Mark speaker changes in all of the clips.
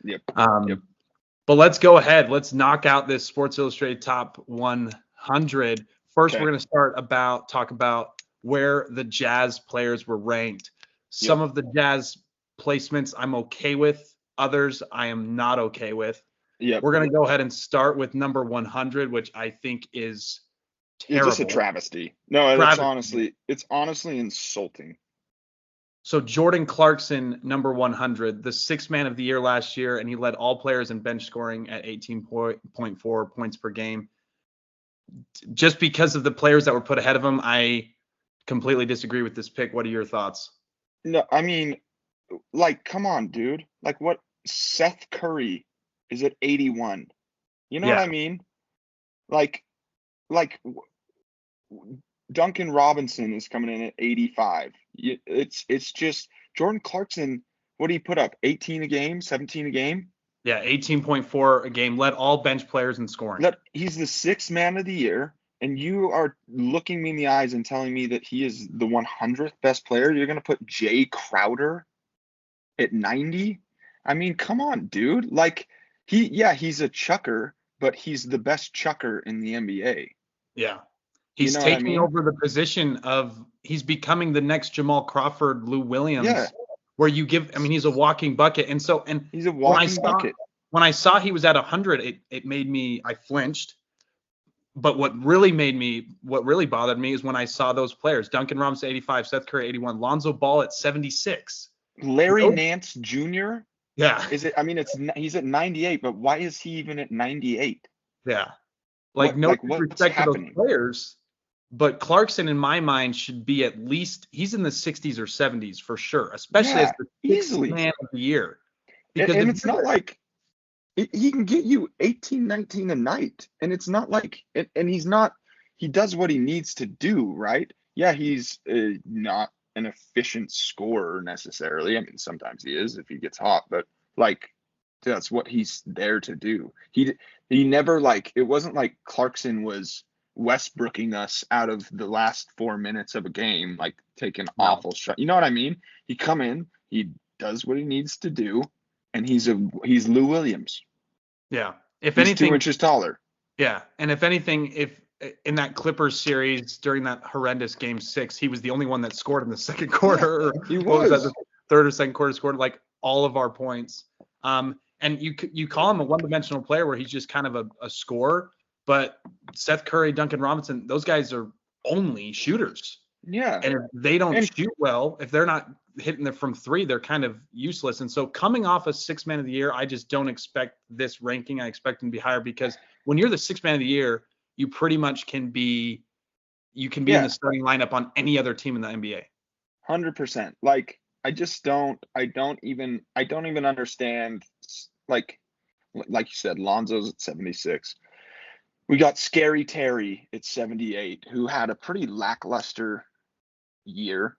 Speaker 1: Yep.
Speaker 2: Yep. But let's go ahead. Let's knock out this Sports Illustrated Top 100. First,
Speaker 1: Okay.
Speaker 2: we're going to talk about where the Jazz players were ranked. Some
Speaker 1: Yep.
Speaker 2: of the Jazz placements I'm okay with. Others I am not okay with.
Speaker 1: Yep.
Speaker 2: We're going to go ahead and start with number 100, which I think is terrible.
Speaker 1: It's just a travesty. No, it's honestly insulting.
Speaker 2: So Jordan Clarkson, number 100, the sixth man of the year last year, and he led all players in bench scoring at 18.4 points per game. Just because of the players that were put ahead of him, I completely disagree with this pick. What are your thoughts?
Speaker 1: No, I mean, like, come on, dude. Like, what? Seth Curry is at 81. You know what I mean? Like Duncan Robinson is coming in at 85. It's just Jordan Clarkson. What do you put up? 18 a game, 17 a game?
Speaker 2: Yeah, 18.4 a game. Led all bench players in scoring.
Speaker 1: He's the sixth man of the year, and you are looking me in the eyes and telling me that he is the 100th best player. You're going to put Jay Crowder at 90? I mean, come on, dude. Like, he's a chucker, but he's the best chucker in the NBA.
Speaker 2: Yeah. He's taking over the position he's becoming the next Jamal Crawford, Lou Williams, where he's a walking bucket. And
Speaker 1: he's a walking bucket.
Speaker 2: When I saw he was at 100, I flinched. But what really bothered me is when I saw those players: Duncan Robinson 85, Seth Curry 81, Lonzo Ball at 76,
Speaker 1: Larry Nance Jr.
Speaker 2: Yeah,
Speaker 1: he's at 98, but why is he even at 98?
Speaker 2: Yeah, what's respect to those players. But Clarkson, in my mind, should be at least he's in the 60s or 70s for sure, especially as the sixth man of the year.
Speaker 1: Because it's not like he can get you 18, 19 a night, and it's not like and he does what he needs to do, right? Yeah, he's not an efficient scorer necessarily. I mean, sometimes he is if he gets hot, but like that's what he's there to do. He never it wasn't like Clarkson was Westbrooking us out of the last 4 minutes of a game, like taking awful shot. You know what I mean? He come in, he does what he needs to do, and he's Lou Williams.
Speaker 2: Yeah.
Speaker 1: He's anything, 2 inches taller.
Speaker 2: Yeah. And if anything, if in that Clippers series during that horrendous game 6, he was the only one that scored in the second quarter.
Speaker 1: He was
Speaker 2: that, the third or second quarter, scored like all of our points. And you call him a one-dimensional player where he's just kind of a scorer. But Seth Curry, Duncan Robinson, those guys are only shooters.
Speaker 1: Yeah.
Speaker 2: And if they don't shoot well, if they're not hitting them from 3, they're kind of useless. And so coming off a sixth man of the year, I just don't expect this ranking. I expect him to be higher because when you're the sixth man of the year, you pretty much can be in the starting lineup on any other team in the NBA.
Speaker 1: 100%. Like, I don't even understand, like you said, Lonzo's at 76. We got Scary Terry at 78, who had a pretty lackluster year.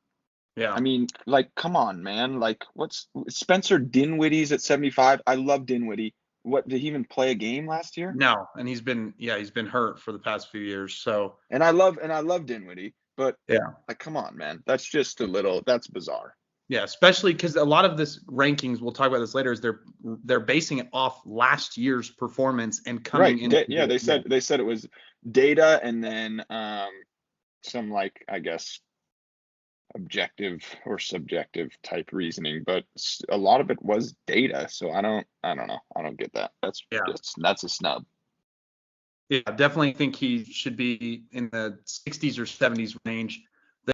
Speaker 2: Yeah.
Speaker 1: I mean, like, come on, man. Like, what's Spencer Dinwiddie's at 75? I love Dinwiddie. What, did he even play a game last year?
Speaker 2: No, and he's been hurt for the past few years. So
Speaker 1: and I love Dinwiddie, but like, come on, man. That's just that's bizarre.
Speaker 2: Yeah, especially because a lot of this rankings, we'll talk about this later, is they're basing it off last year's performance and coming in.
Speaker 1: Yeah, they said it was data and then some, like, I guess, objective or subjective type reasoning, but a lot of it was data. So I don't know. I don't get that. That's a snub.
Speaker 2: Yeah, I definitely think he should be in the 60s or 70s range.